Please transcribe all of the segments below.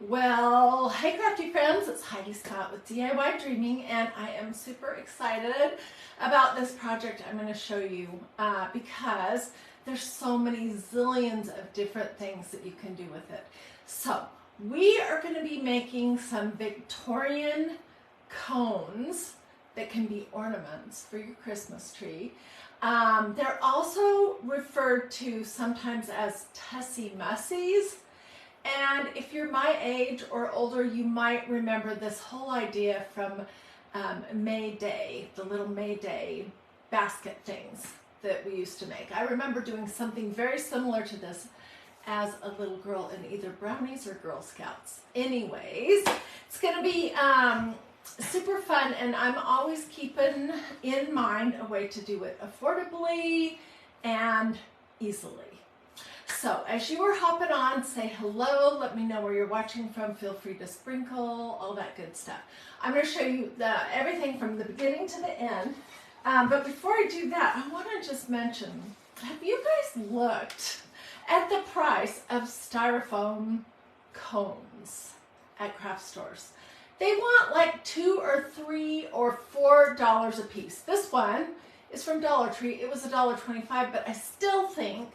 Well, hey crafty friends, it's Hiedi Scott with DiyDreaming, and I am super excited about this project I'm going to show you because there's so many zillions of different things that you can do with it. So we are going to be making some Victorian cones that can be ornaments for your Christmas tree. They're also referred to sometimes as Tussie Mussies. And if you're my age or older, you might remember this whole idea from May Day, the little May Day basket things that we used to make. I remember doing something very similar to this as a little girl in either Brownies or Girl Scouts. Anyways, it's going to be super fun, and I'm always keeping in mind a way to do it affordably and easily. So as you are hopping on, say hello, let me know where you're watching from, feel free to sprinkle, all that good stuff. I'm going to show you everything from the beginning to the end, but before I do that, I want to just mention, have you guys looked at the price of styrofoam cones at craft stores? They want like $2 or $3 or $4 a piece. This one is from Dollar Tree. It was $1.25, but I still think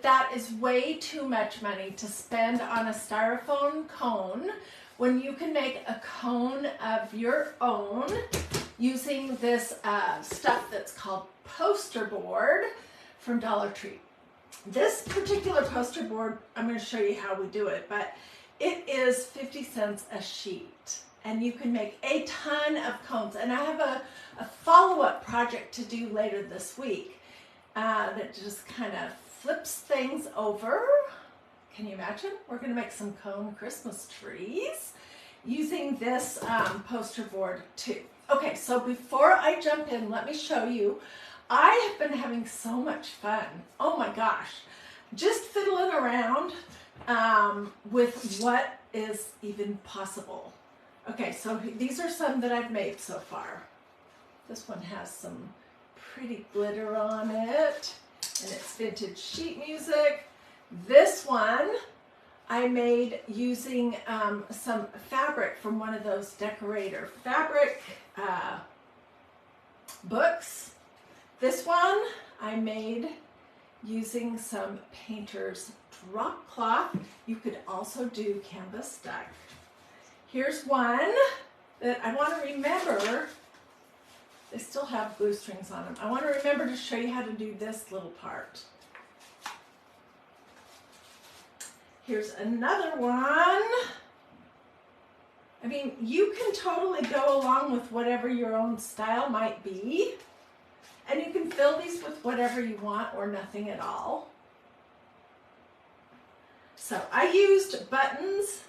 that is way too much money to spend on a styrofoam cone when you can make a cone of your own using this stuff that's called poster board from Dollar Tree. This particular poster board, I'm going to show you how we do it, but it is 50 cents a sheet, and you can make a ton of cones. And I have a follow-up project to do later this week that just kind of flips things over. Can you imagine? We're going to make some cone Christmas trees using this poster board too. Okay, so before I jump in, let me show you. I have been having so much fun. Oh my gosh. Just fiddling around with what is even possible. Okay, so these are some that I've made so far. This one has some pretty glitter on it, and it's vintage sheet music. This one I made using some fabric from one of those decorator fabric books. This one I made using some painter's drop cloth. You could also do canvas duck. Here's one that I want to remember. They still have glue strings on them. I want to remember to show you how to do this little part. Here's another one. I mean, you can totally go along with whatever your own style might be. And you can fill these with whatever you want or nothing at all. So I used buttons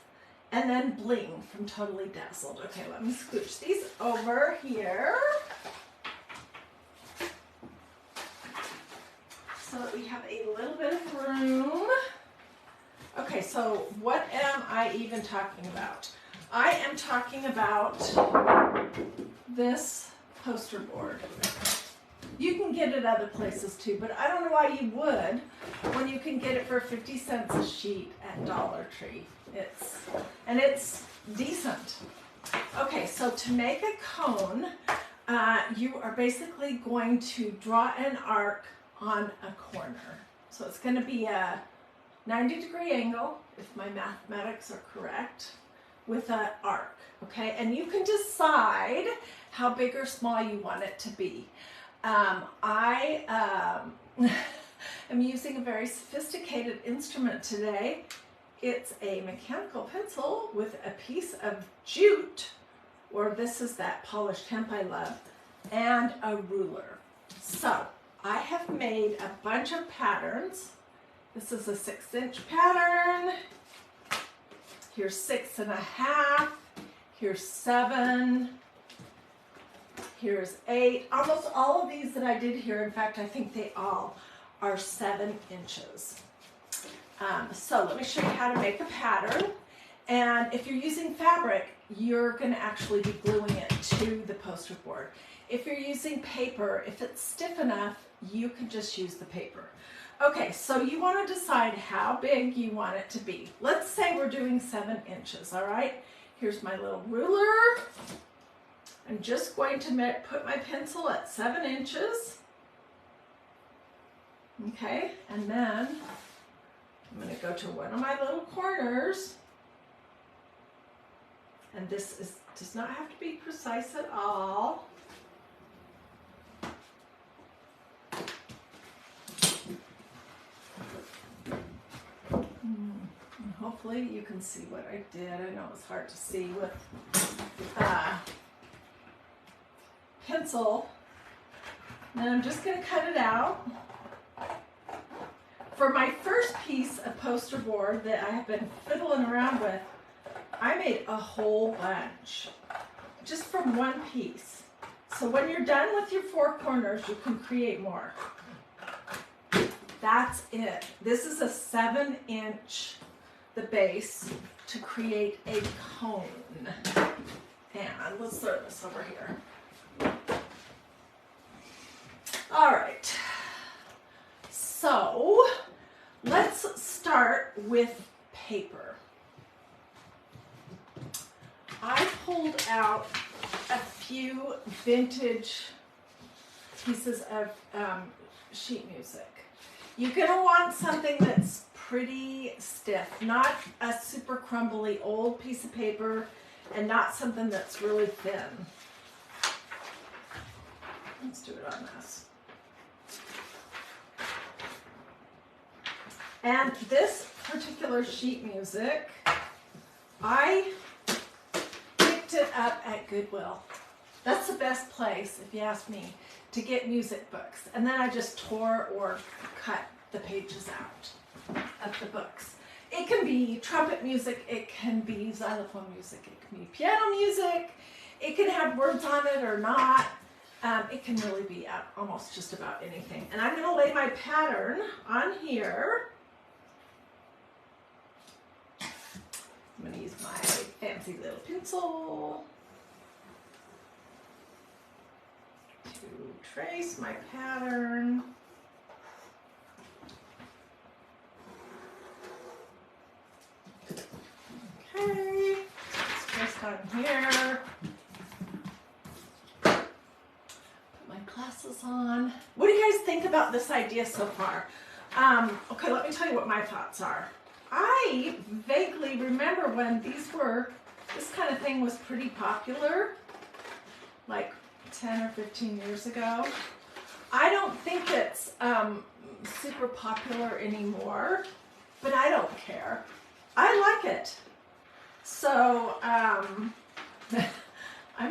and then bling from Totally Dazzled. Okay, let me scooch these over here so that we have a little bit of room. Okay, so what am I even talking about? I am talking about this poster board. You can get it other places too, but I don't know why you would when you can get it for 50 cents a sheet at Dollar Tree. It's decent. Okay, so to make a cone, you are basically going to draw an arc on a corner. So it's going to be a 90-degree angle, if my mathematics are correct, with an arc, okay? And you can decide how big or small you want it to be. I am using a very sophisticated instrument today. It's a mechanical pencil with a piece of jute, or this is that polished hemp I love, and a ruler. So I have made a bunch of patterns. This is a 6-inch pattern. Here's 6.5. Here's 7. Here's 8. Almost all of these that I did here, in fact, I think they all are 7 inches. So let me show you how to make a pattern. And if you're using fabric, you're going to actually be gluing it to the poster board. If you're using paper, if it's stiff enough, you can just use the paper. Okay, so you want to decide how big you want it to be. Let's say we're doing 7 inches, all right? Here's my little ruler. I'm just going to put my pencil at 7 inches. Okay, and then I'm going to go to one of my little corners. And this does not have to be precise at all. And hopefully you can see what I did. I know it's hard to see with pencil. And I'm just going to cut it out. For my first piece of poster board that I have been fiddling around with, I made a whole bunch just from one piece. So when you're done with your 4 corners, you can create more. That's it. This is a 7-inch, the base, to create a cone. And let's throw this over here. All right. So let's start with paper. I pulled out a few vintage pieces of sheet music. You're going to want something that's pretty stiff, not a super crumbly old piece of paper, and not something that's really thin. Let's do it on this. And this particular sheet music, I picked it up at Goodwill. That's the best place, if you ask me, to get music books. And then I just tore or cut the pages out of the books. It can be trumpet music, it can be xylophone music, it can be piano music, it can have words on it or not. It can really be almost just about anything. And I'm going to lay my pattern on here. I'm going to use my fancy little pencil to trace my pattern. Okay, it's just on here. Put my glasses on. What do you guys think about this idea so far? Okay, let me tell you what my thoughts are. I vaguely remember when this kind of thing was pretty popular, like 10 or 15 years ago. I don't think it's super popular anymore, but I don't care. I like it. So I'm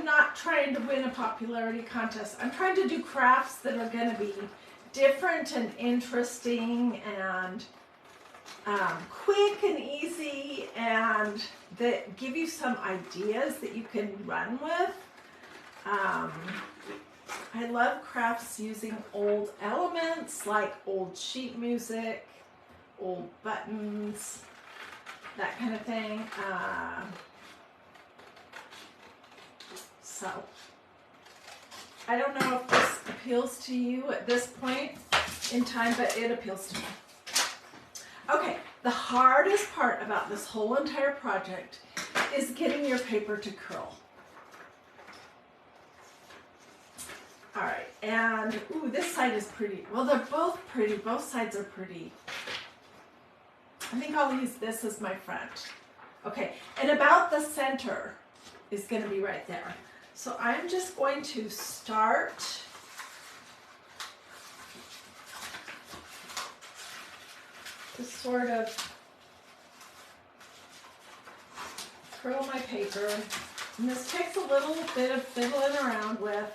not trying to win a popularity contest. I'm trying to do crafts that are going to be different and interesting and quick and easy, and that give you some ideas that you can run with. I love crafts using old elements like old sheet music, old buttons, that kind of thing. So I don't know if this appeals to you at this point in time, but it appeals to me. Okay, the hardest part about this whole entire project is getting your paper to curl. All right, and ooh, this side is pretty. Well, they're both pretty. Both sides are pretty. I think I'll use this as my front. Okay, and about the center is going to be right there. So I'm just going to start to sort of curl my paper. And this takes a little bit of fiddling around with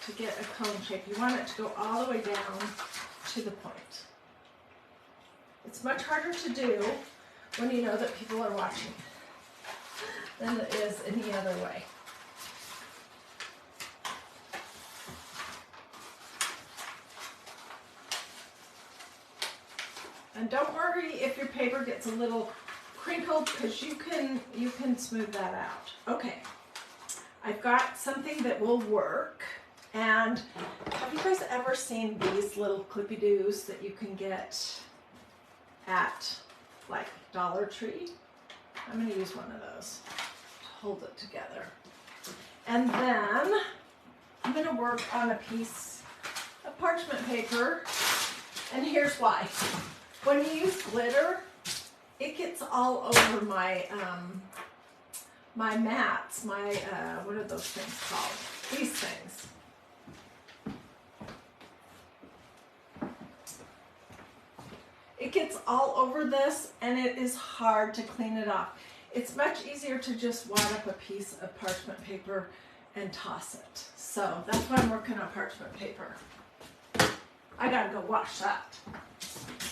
to get a cone shape. You want it to go all the way down to the point. It's much harder to do when you know that people are watching than it is any other way. And don't worry if your paper gets a little crinkled, because you can smooth that out. Okay, I've got something that will work. And have you guys ever seen these little clippy-doos that you can get at like Dollar Tree? I'm going to use one of those to hold it together. And then I'm going to work on a piece of parchment paper. And here's why. When you use glitter, it gets all over my my mats, my, what are those things called? These things. It gets all over this, and it is hard to clean it off. It's much easier to just wad up a piece of parchment paper and toss it. So that's why I'm working on parchment paper. I gotta go wash that.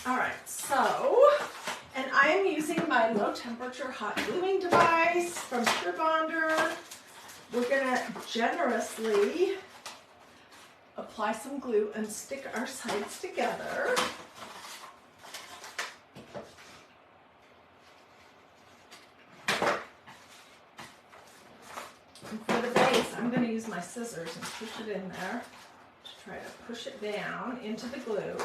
All right, so, and I am using my low temperature hot gluing device from Surebonder. We're gonna generously apply some glue and stick our sides together. And for the base, I'm going to use my scissors and push it in there to try to push it down into the glue.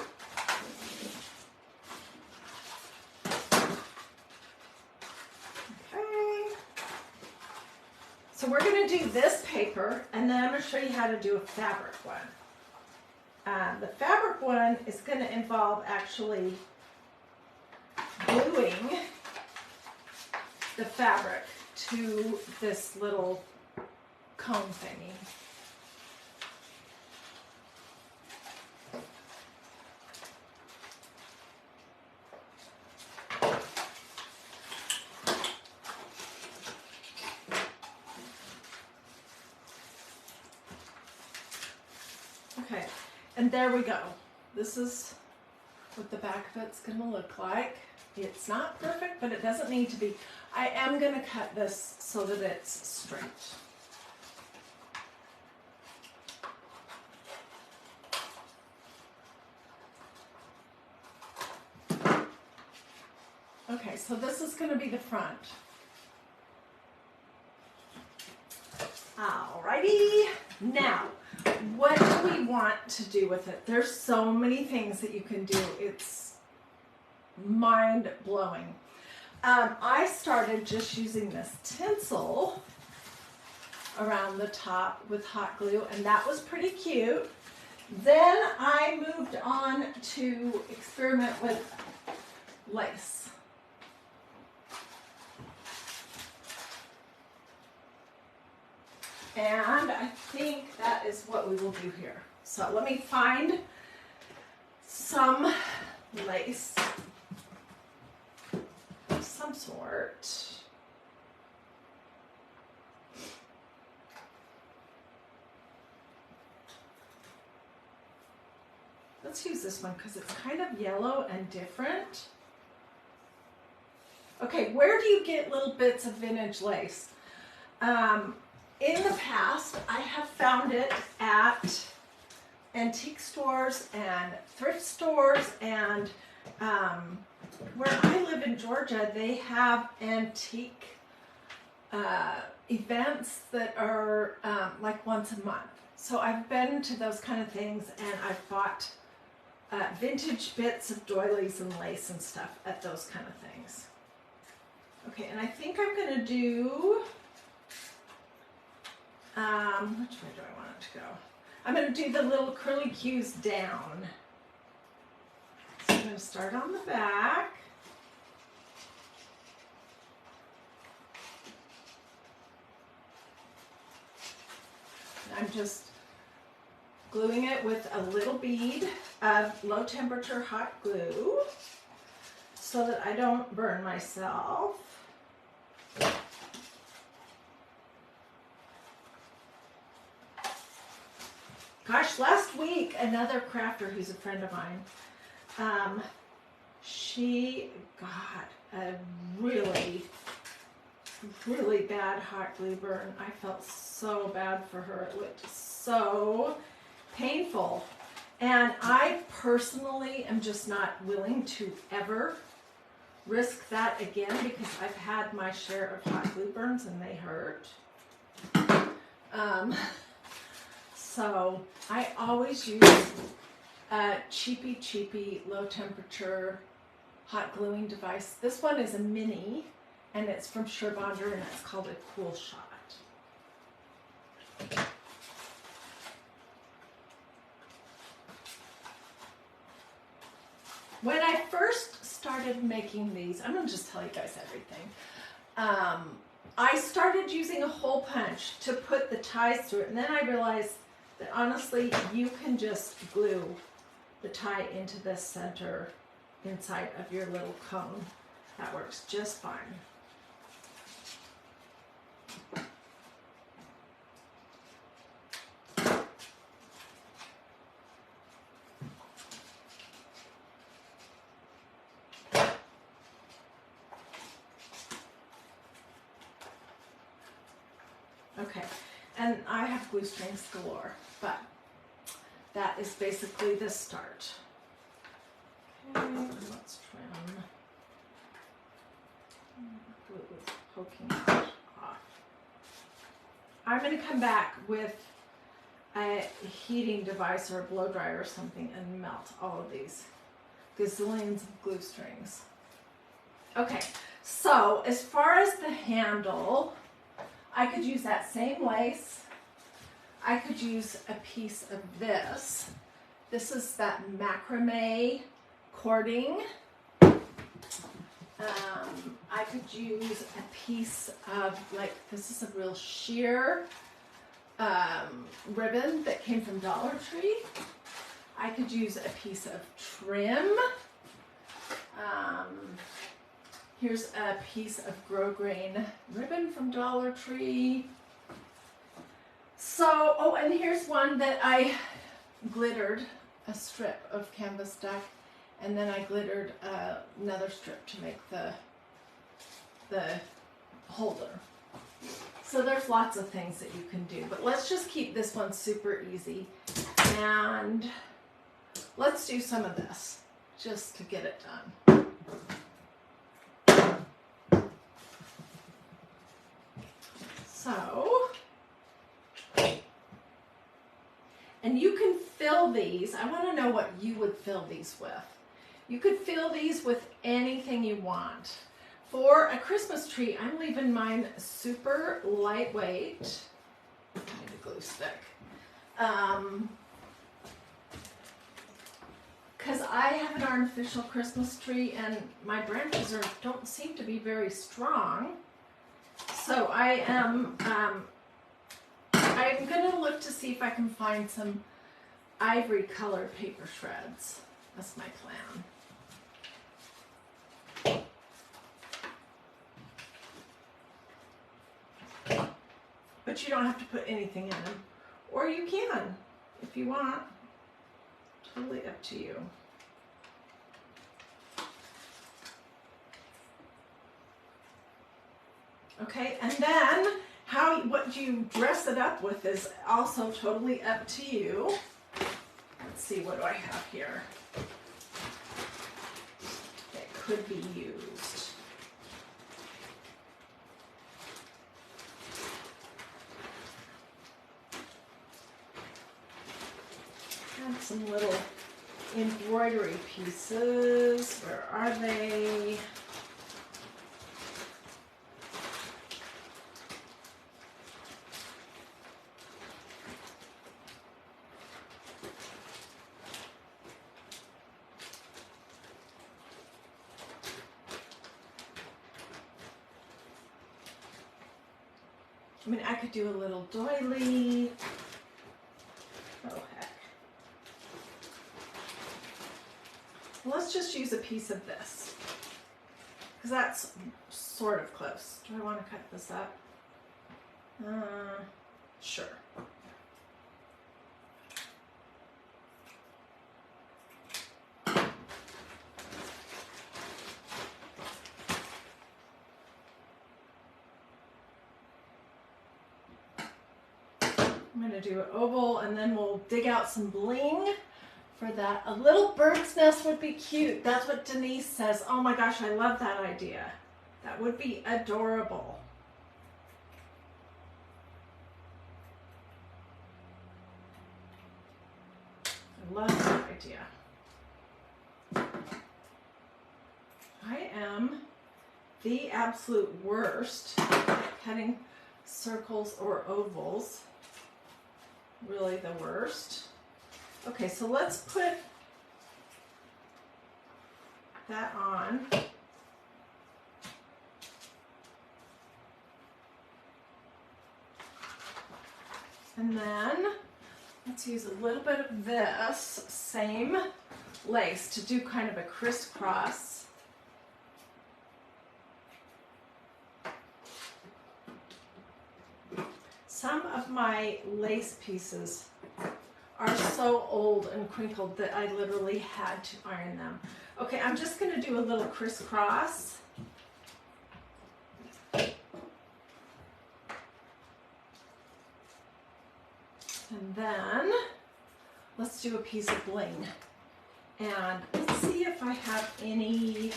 Okay. So we're going to do this paper, and then I'm going to show you how to do a fabric one. The fabric one is going to involve actually gluing the fabric to this little cone thingy. Okay, and there we go. This is what the back of it's going to look like. It's not perfect, but it doesn't need to be. I am going to cut this so that it's straight. Okay, so this is going to be the front. Alrighty, now, what do we want to do with it? There's so many things that you can do. It's mind-blowing. I started just using this tinsel around the top with hot glue, and that was pretty cute. Then I moved on to experiment with lace. And I think that is what we will do here. So let me find some lace of some sort. Let's use this one because it's kind of yellow and different. Okay, where do you get little bits of vintage lace? In the past, I have found it at antique stores and thrift stores, and where I live in Georgia, they have antique events that are like once a month. So I've been to those kind of things, and I've bought vintage bits of doilies and lace and stuff at those kind of things. Okay, and I think I'm going to do... which way do I want it to go? I'm going to do the little curly cues down. So I'm going to start on the back. I'm just gluing it with a little bead of low temperature hot glue so that I don't burn myself. Gosh, last week, another crafter who's a friend of mine, she got a really, really bad hot glue burn. I felt so bad for her. It looked so painful. And I personally am just not willing to ever risk that again because I've had my share of hot glue burns and they hurt. So I always use a cheapy, low temperature hot gluing device. This one is a mini and it's from Surebonder and it's called a Cool Shot. When I first started making these, I'm going to just tell you guys everything. I started using a hole punch to put the ties through it, and then I realized that honestly, you can just glue the tie into the center inside of your little cone. That works just fine. Okay, and I have glue strings galore, but that is basically the start. Okay, let's trim. Glue is poking off. I'm going to come back with a heating device or a blow dryer or something and melt all of these gazillions of glue strings. Okay, so as far as the handle, I could use that same lace. I could use a piece of this. This is that macrame cording. I could use a piece of, like, this is a real sheer ribbon that came from Dollar Tree. I could use a piece of trim. Here's a piece of grosgrain ribbon from Dollar Tree. So, oh, and here's one that I glittered a strip of canvas duck, and then I glittered another strip to make the holder. So there's lots of things that you can do, but let's just keep this one super easy, and let's do some of this just to get it done. So, and you can fill these. I want to know what you would fill these with. You could fill these with anything you want. For a Christmas tree, I'm leaving mine super lightweight. I need a glue stick. Because I have an artificial Christmas tree and my branches don't seem to be very strong. So I'm going to look to see if I can find some ivory colored paper shreds. That's my plan. But you don't have to put anything in them. Or you can, if you want. Totally up to you. Okay, and then what you dress it up with is also totally up to you. Let's see, what do I have here? It could be used. Got some little embroidery pieces. Where are they? I mean, I could do a little doily. Oh, heck. Well, let's just use a piece of this, because that's sort of close. Do I want to cut this up? Sure. I'm going to do an oval, and then we'll dig out some bling for that. A little bird's nest would be cute. That's what Denise says. Oh my gosh, I love that idea. That would be adorable. love that idea. I am the absolute worst at cutting circles or ovals. Really the worst. Okay, so let's put that on. And then let's use a little bit of this same lace to do kind of a crisscross. Some of my lace pieces are so old and crinkled that I literally had to iron them. Okay, I'm just going to do a little crisscross. And then let's do a piece of bling. And let's see if I have anything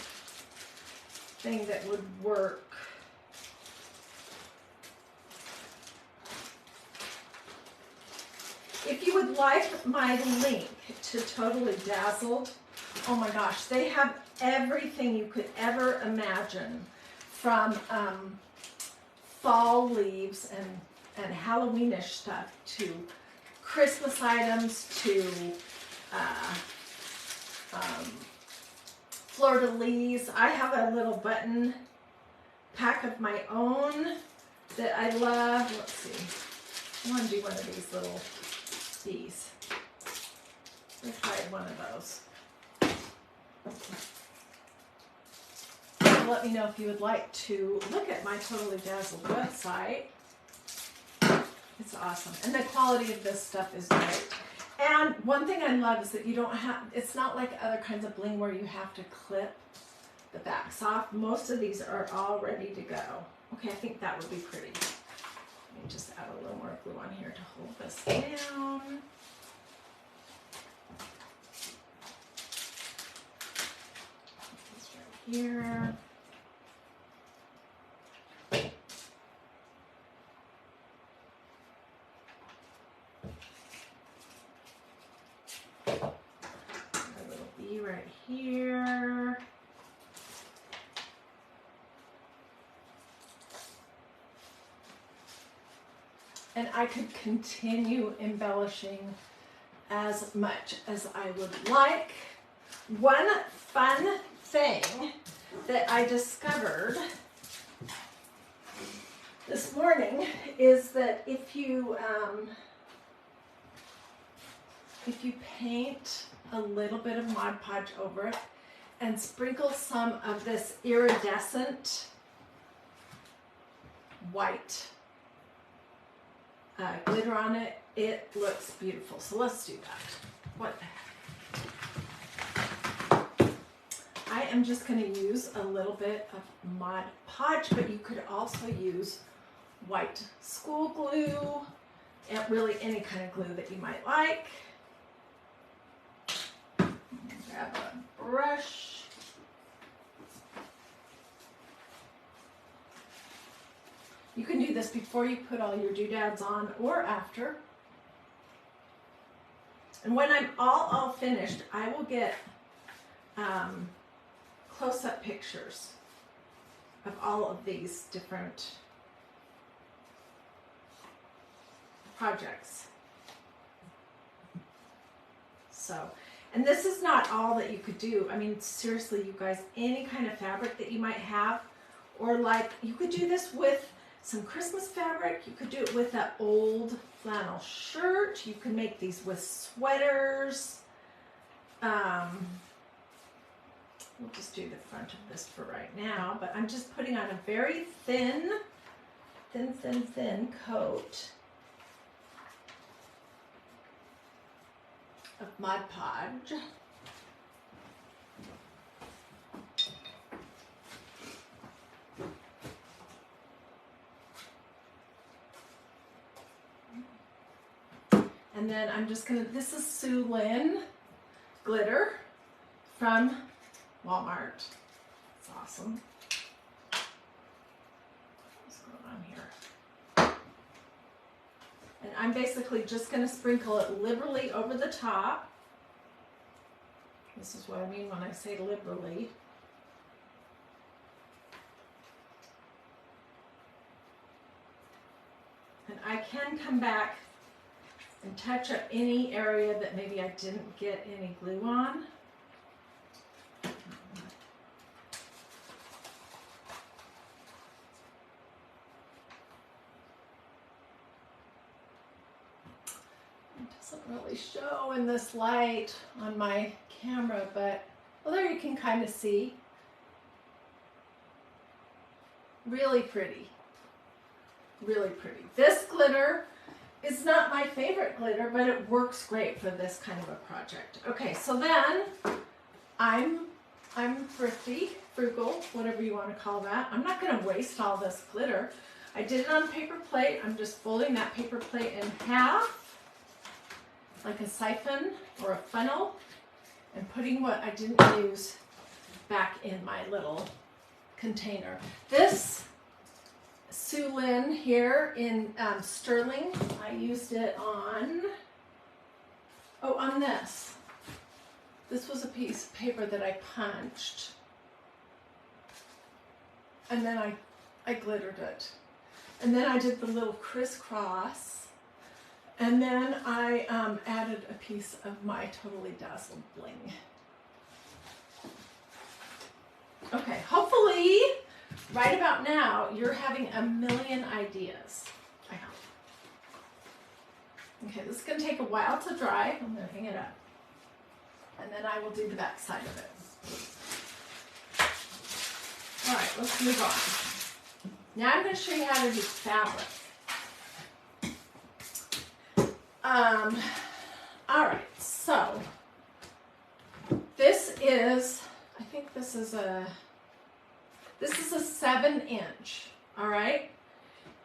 that would work. If you would like my link to Totally Dazzled, oh my gosh, they have everything you could ever imagine, from fall leaves and Halloweenish stuff to Christmas items to fleur-de-lis. I have a little button pack of my own that I love. Let's see. I want to do one of these little these. Let's try one of those. Let me know if you would like to look at my Totally Dazzled website. It's awesome. And the quality of this stuff is great. And one thing I love is that you don't have, it's not like other kinds of bling where you have to clip the backs off. Most of these are all ready to go. Okay, I think that would be pretty. Let me just add a little more glue on here to hold this down. Put this right here. Right here. And I could continue embellishing as much as I would like. One fun thing that I discovered this morning is that if you paint a little bit of Mod Podge over it and sprinkle some of this iridescent white glitter on it, it looks beautiful. So let's do that. What the heck? I am just going to use a little bit of Mod Podge, but you could also use white school glue and really any kind of glue that you might like. Grab a brush. You can do this before you put all your doodads on or after. And when I'm all finished, I will get close-up pictures of all of these different projects. So, and this is not all that you could do. I mean, seriously, you guys, any kind of fabric that you might have, or like, you could do this with some Christmas fabric. You could do it with that old flannel shirt. You can make these with sweaters. We'll just do the front of this for right now, but I'm just putting on a very thin coat of Mod Podge. And then I'm just gonna, this is Suelyn glitter from Walmart. It's awesome. What's going on here? And I'm basically just gonna sprinkle it liberally over the top. This is what I mean when I say liberally. And I can come back and touch up any area that maybe I didn't get any glue on. It doesn't really show in this light on my camera, but well, there you can kind of see. Really pretty. Really pretty. This glitter is not my favorite glitter, but it works great for this kind of a project. Okay, so then I'm thrifty, frugal, whatever you want to call that. I'm not going to waste all this glitter. I did it on paper plate. I'm just folding that paper plate in half, like a siphon or a funnel, and putting what I didn't use back in my little container. This Suelyn here in sterling, I used it on, on this. This was a piece of paper that I punched, and then I glittered it. And then I did the little crisscross, and then I added a piece of my Totally Dazzled bling. Okay, hopefully right about now you're having a million ideas. I hope. Okay, this is going to take a while to dry. I'm going to hang it up, and then I will do the back side of it. All right, let's move on. Now I'm going to show you how to do fabric. All right, so this is, I think this is a 7-inch, all right?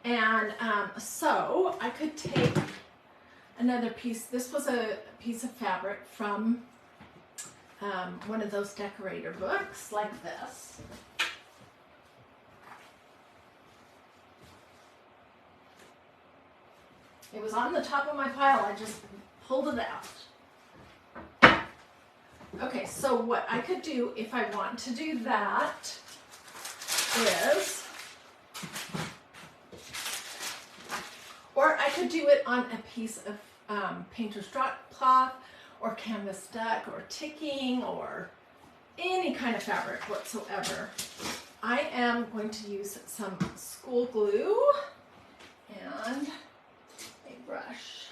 And so I could take another piece. This was a piece of fabric from one of those decorator books like this. It was on the top of my pile. I just pulled it out. Okay, so what I could do if I want to do that is, or I could do it on a piece of painter's drop cloth or canvas duck or ticking or any kind of fabric whatsoever. I am going to use some school glue and a brush.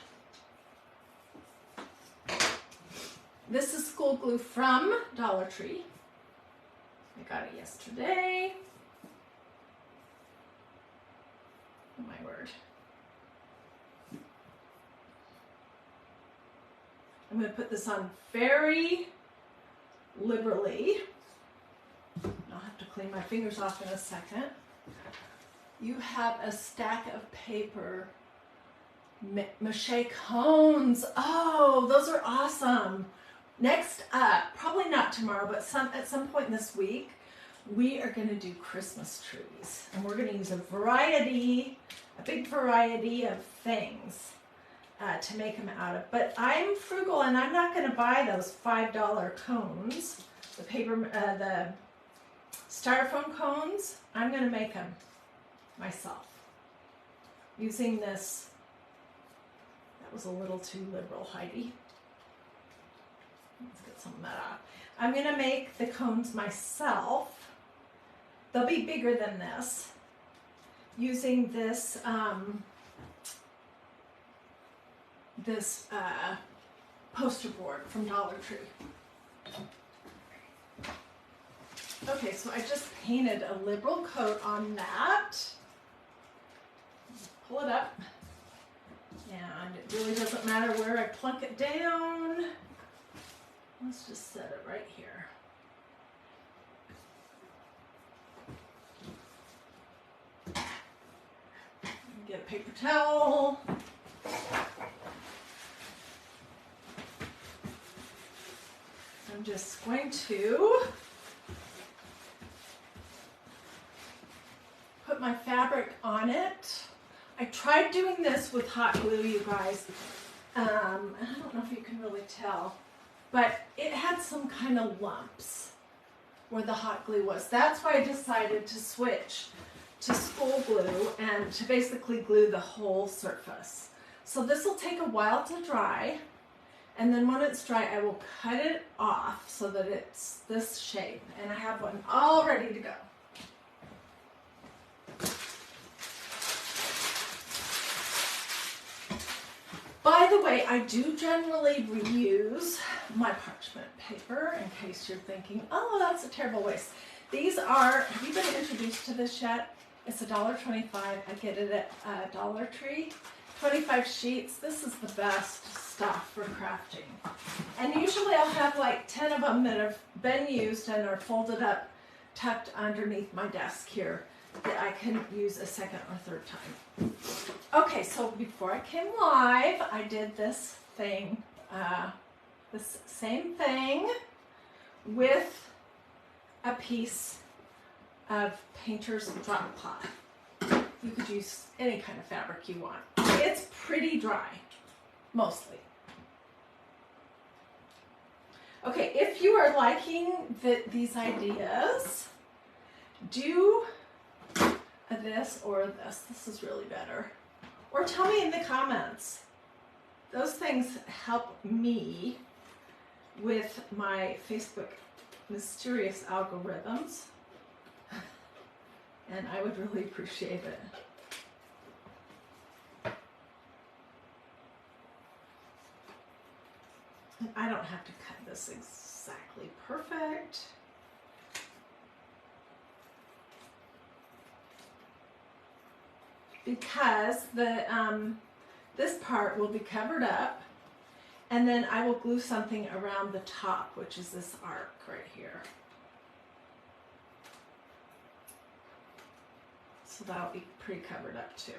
This is school glue from Dollar Tree. I got it yesterday. Oh my word. I'm going to put this on very liberally. I'll have to clean my fingers off in a second. You have a stack of paper, mache cones. Oh, those are awesome. Next up, probably not tomorrow, but at some point this week, we are going to do Christmas trees. And we're going to use a big variety of things to make them out of. But I'm frugal and I'm not going to buy those $5 cones, the styrofoam cones. I'm going to make them myself using this. That was a little too liberal, Heidi. Let's get some of that off. I'm going to make the cones myself. They'll be bigger than this, using this poster board from Dollar Tree. Okay, so I just painted a liberal coat on that. Pull it up, and it really doesn't matter where I plunk it down. Let's just set it right here. Get a paper towel. I'm just going to put my fabric on it. I tried doing this with hot glue, you guys. I don't know if you can really tell. but it had some kind of lumps where the hot glue was. That's why I decided to switch to school glue and to basically glue the whole surface. So this will take a while to dry, and then when it's dry I will cut it off so that it's this shape, and I have one all ready to go. By the way, I do generally reuse my parchment paper, in case you're thinking, oh, that's a terrible waste. These are, have you been introduced to this yet? It's $1.25. I get it at Dollar Tree. 25 sheets. This is the best stuff for crafting. And usually I'll have like 10 of them that have been used and are folded up, tucked underneath my desk here, that I can use a second or third time. Okay, so before I came live, I did this thing, this same thing with a piece of painter's drop cloth. You could use any kind of fabric you want. It's pretty dry, mostly. Okay, if you are liking these ideas, do this or this. This is really better. Or tell me in the comments. Those things help me with my Facebook mysterious algorithms. And I would really appreciate it. And I don't have to cut this exactly perfect. Because this part will be covered up, and then I will glue something around the top, which is this arc right here. So that'll be pretty covered up too.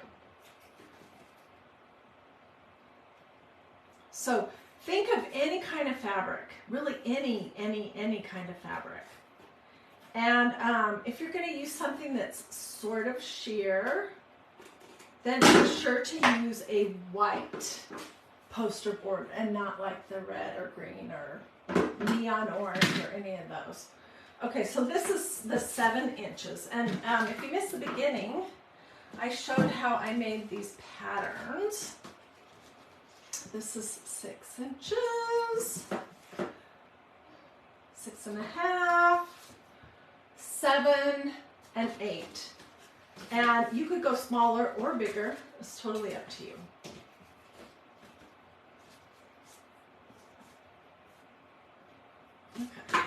So think of any kind of fabric, really any kind of fabric. And if you're going to use something that's sort of sheer, then be sure to use a white poster board and not like the red or green or neon orange or any of those. Okay, so this is the 7 inches. And if you missed the beginning, I showed how I made these patterns. This is 6 inches, 6.5, 7, and 8. And you could go smaller or bigger. It's totally up to you. Okay.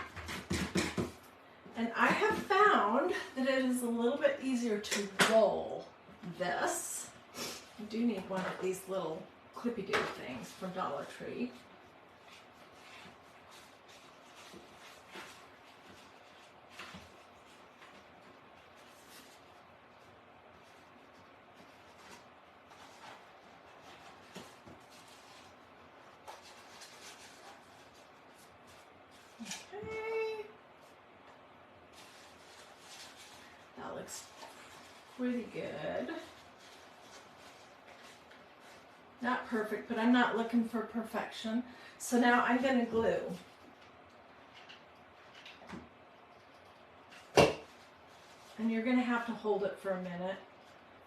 And I have found that it is a little bit easier to roll this. You do need one of these little clippy-doo things from Dollar Tree. Pretty good. Not perfect, but I'm not looking for perfection. So now I'm going to glue. And you're going to have to hold it for a minute.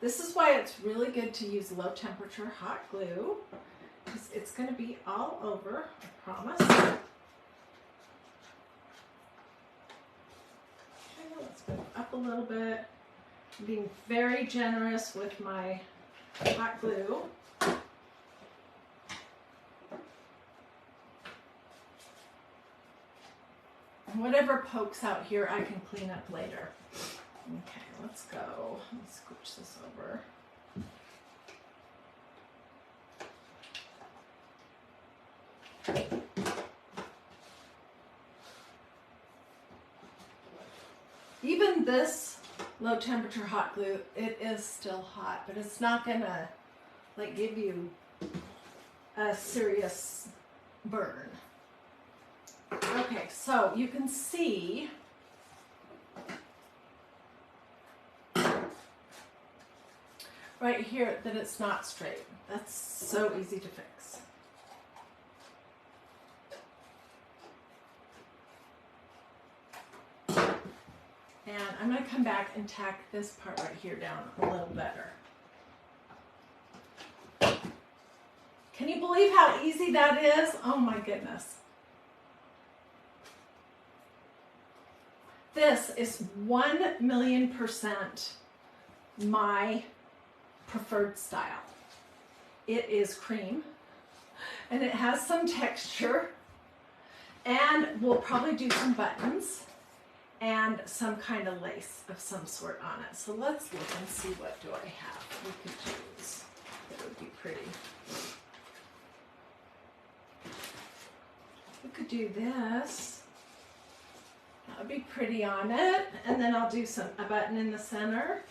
This is why it's really good to use low temperature hot glue, because it's going to be all over, I promise. Okay, let's go up a little bit. Being very generous with my hot glue. And whatever pokes out here, I can clean up later. Okay, let's go. Let's scooch this over. Even this low temperature hot glue, it is still hot, but it's not gonna like give you a serious burn. Okay, so you can see right here that it's not straight. That's so easy to fix. And I'm going to come back and tack this part right here down a little better. Can you believe how easy that is? Oh my goodness. This is 1,000,000% my preferred style. It is cream and it has some texture, and we'll probably do some buttons and some kind of lace of some sort on it. So let's look and see what do I have we could choose that would be pretty. We could do this. That would be pretty on it. And then I'll do a button in the center.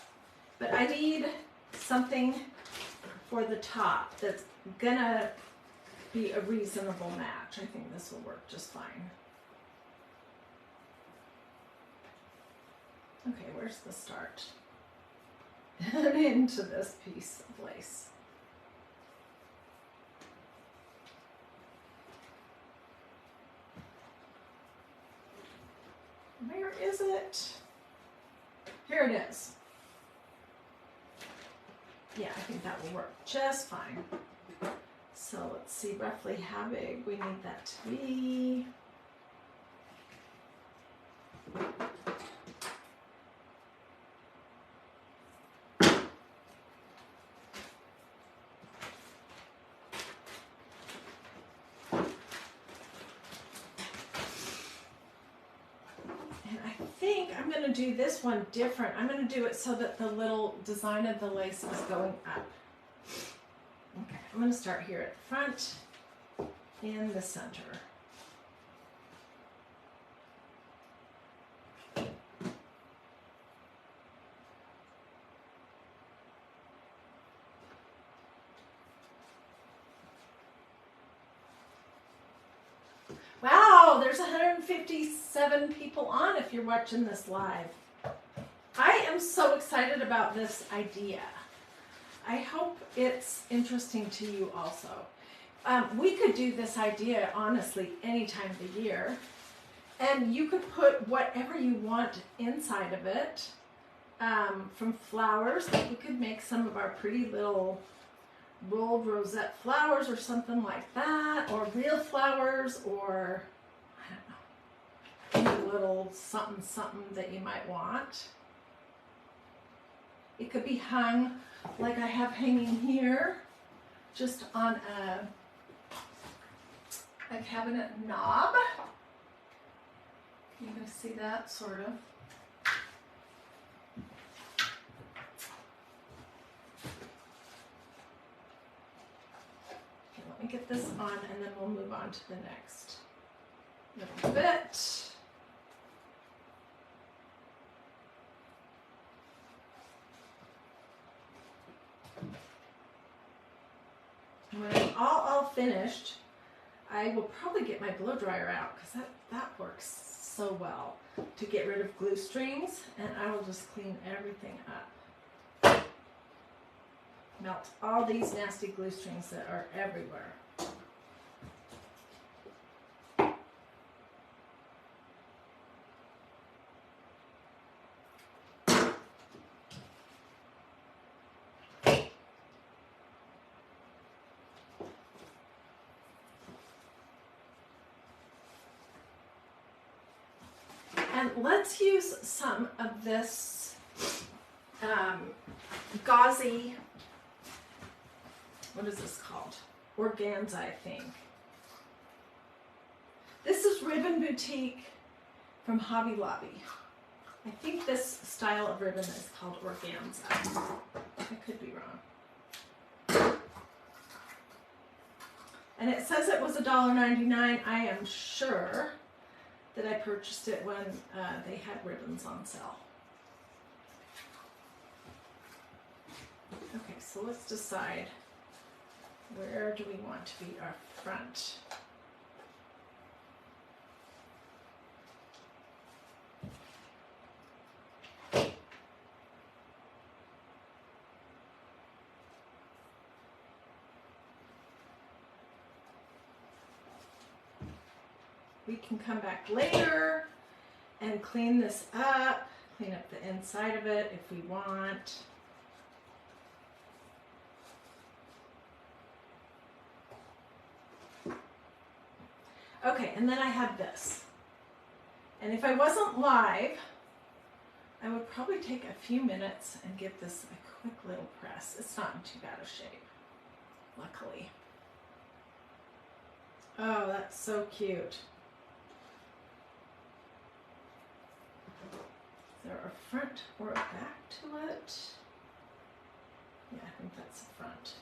But I need something for the top that's gonna be a reasonable match. I think this will work just fine. Okay, where's the start? And into this piece of lace. Where is it? Here it is. Yeah, I think that will work just fine. So let's see roughly how big we need that to be. I'm going to do this one different. I'm going to do it so that the little design of the lace is going up. Okay, I'm going to start here at the front in the center. Wow, there's 157 people on if you're watching this live. I am so excited about this idea. I hope it's interesting to you also. We could do this idea, honestly, any time of the year. And you could put whatever you want inside of it. From flowers, like we could make some of our pretty little rolled rosette flowers or something like that, or real flowers, or I don't know, any little something that you might want. It could be hung like I have hanging here, just on a cabinet knob. Can you guys see that, sort of? Let me get this on and then we'll move on to the next little bit. When it's all finished, I will probably get my blow dryer out because that works so well to get rid of glue strings, and I will just clean everything up. Melt all these nasty glue strings that are everywhere. And let's use some of this gauzy, what is this called? Organza, I think. This is Ribbon Boutique from Hobby Lobby. I think this style of ribbon is called organza. I could be wrong. And it says it was $1.99. I am sure that I purchased it when they had ribbons on sale. Okay, so let's decide, where do we want to be our front? We can come back later and clean this up. clean up the inside of it if we want. Okay, and then I have this. And if I wasn't live, I would probably take a few minutes and give this a quick little press. It's not in too bad a shape, luckily. Oh, that's so cute. Is there a front or a back to it? Yeah, I think that's the front.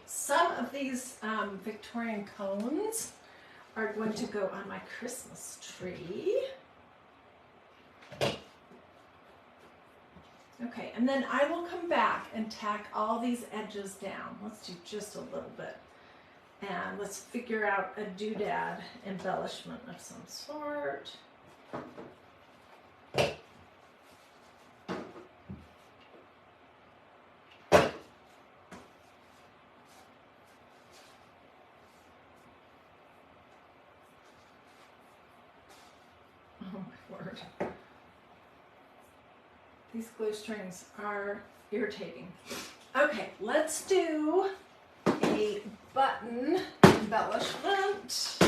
Some of these Victorian cones are going to go on my Christmas tree. Okay, and then I will come back and tack all these edges down. Let's do just a little bit. And let's figure out a doodad embellishment of some sort. Oh my word. These glue strings are irritating. Okay, let's do a button embellishment.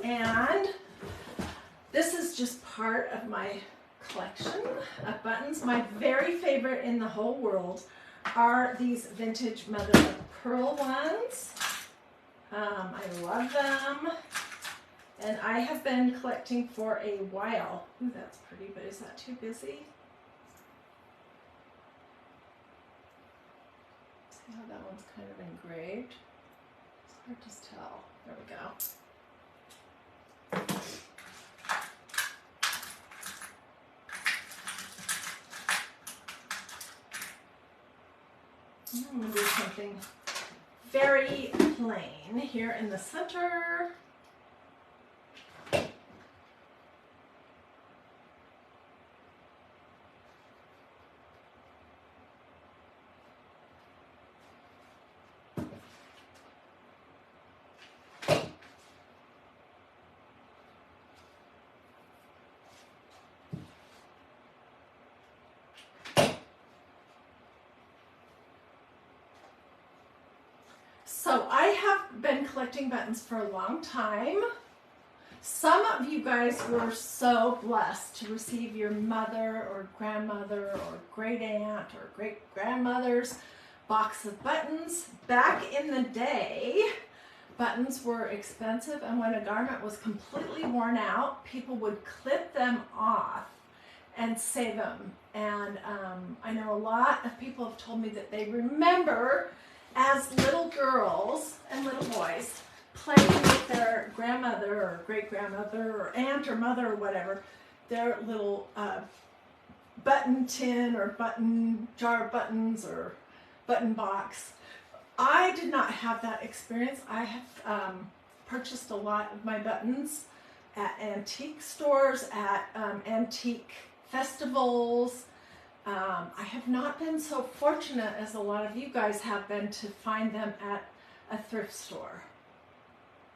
And this is just part of my collection of buttons. My very favorite in the whole world are these vintage mother of pearl ones. I love them. And I have been collecting for a while. Ooh, that's pretty, but is that too busy? See how that one's kind of engraved? It's hard to tell. There we go. I'm going to do something very plain here in the center. So I have been collecting buttons for a long time. Some of you guys were so blessed to receive your mother or grandmother or great aunt or great grandmother's box of buttons. Back in the day, buttons were expensive, and when a garment was completely worn out, people would clip them off and save them. And I know a lot of people have told me that they remember as little girls and little boys playing with their grandmother or great-grandmother or aunt or mother or whatever, their little button tin or button jar of buttons or button box. I did not have that experience. I have purchased a lot of my buttons at antique stores, at antique festivals. I have not been so fortunate as a lot of you guys have been to find them at a thrift store.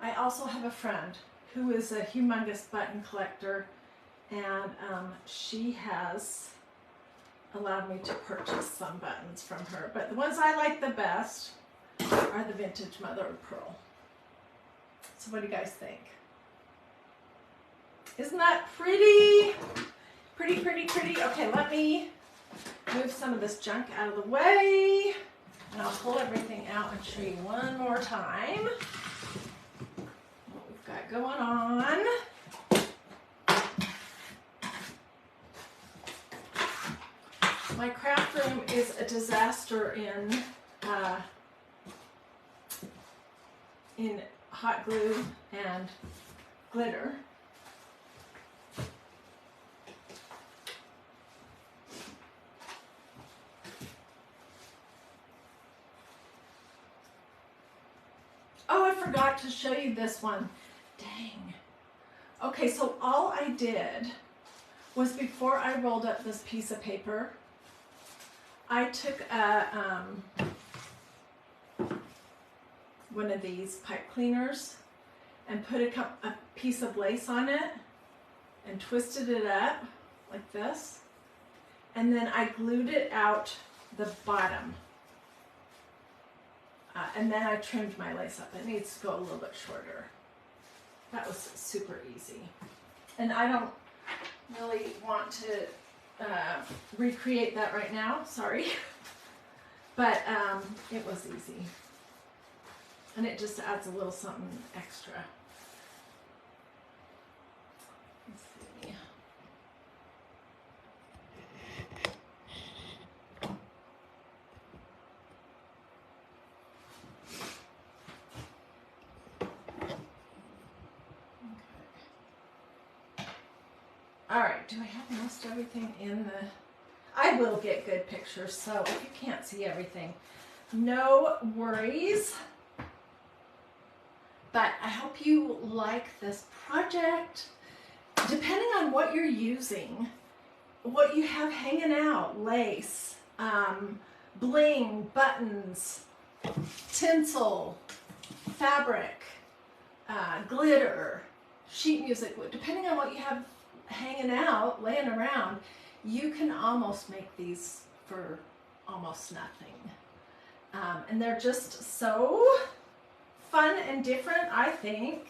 I also have a friend who is a humongous button collector, and she has allowed me to purchase some buttons from her. But the ones I like the best are the vintage mother of pearl. So what do you guys think? Isn't that pretty? Pretty, pretty, pretty. Okay, let me move some of this junk out of the way, and I'll pull everything out and show you one more time what we've got going on. My craft room is a disaster in hot glue and glitter. Oh, I forgot to show you this one. Dang. Okay, so all I did was before I rolled up this piece of paper, I took one of these pipe cleaners and put a piece of lace on it and twisted it up like this. And then I glued it out the bottom. And then I trimmed my lace up. It needs to go a little bit shorter. That was super easy. And I don't really want to recreate that right now, sorry. But it was easy. And it just adds a little something extra. Let's see. All right, do I have most everything in the... I will get good pictures, so if you can't see everything, no worries. But I hope you like this project. Depending on what you're using, what you have hanging out, lace, bling, buttons, tinsel, fabric, glitter, sheet music, depending on what you have hanging out, laying around, you can almost make these for almost nothing. And they're just so fun and different, I think.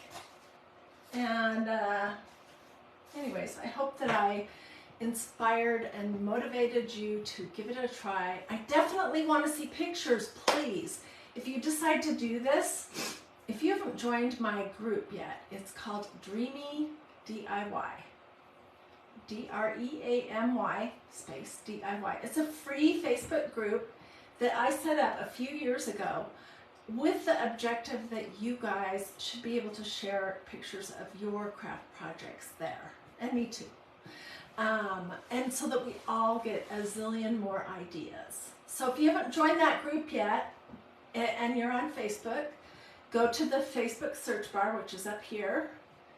And anyways, I hope that I inspired and motivated you to give it a try. I definitely want to see pictures, please. If you decide to do this, if you haven't joined my group yet, it's called Dreamy DIY. DREAMY space DIY. It's a free Facebook group that I set up a few years ago with the objective that you guys should be able to share pictures of your craft projects there, and me too. And so that we all get a zillion more ideas. So if you haven't joined that group yet, and you're on Facebook, go to the Facebook search bar, which is up here,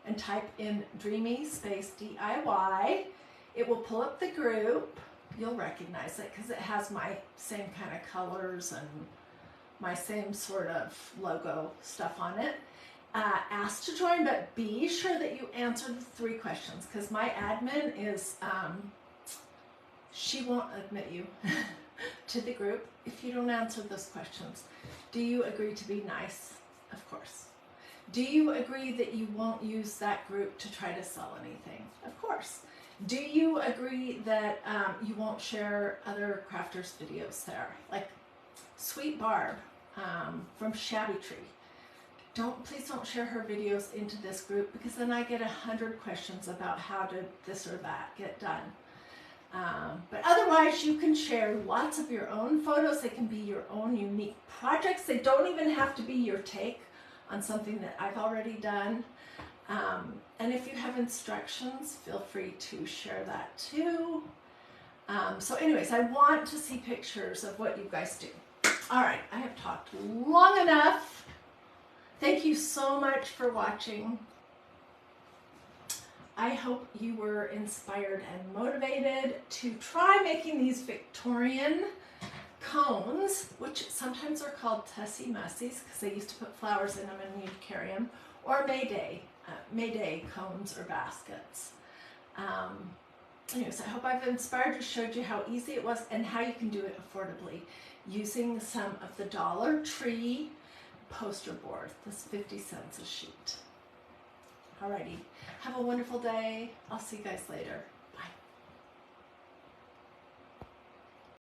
and type in Dreamy space DIY. It will pull up the group. You'll recognize it because it has my same kind of colors and my same sort of logo stuff on it. Ask to join, but be sure that you answer the 3 questions because my admin is, she won't admit you to the group if you don't answer those questions. Do you agree to be nice? Of course. Do you agree that you won't use that group to try to sell anything? Of course. Do you agree that you won't share other crafters' videos there? Like Sweet Barb from Shabby Tree. Please don't share her videos into this group because then I get 100 questions about how did this or that get done. But otherwise, you can share lots of your own photos. They can be your own unique projects. They don't even have to be your take on something that I've already done. And if you have instructions, feel free to share that too. So anyways, I want to see pictures of what you guys do. All right, I have talked long enough. Thank you so much for watching. I hope you were inspired and motivated to try making these Victorian cones, which sometimes are called Tussie Mussies because they used to put flowers in them and you'd carry them, or Mayday cones or baskets. Anyways, I hope I've inspired you, showed you how easy it was and how you can do it affordably using some of the Dollar Tree poster board. That's 50 cents a sheet. Alrighty, have a wonderful day. I'll see you guys later.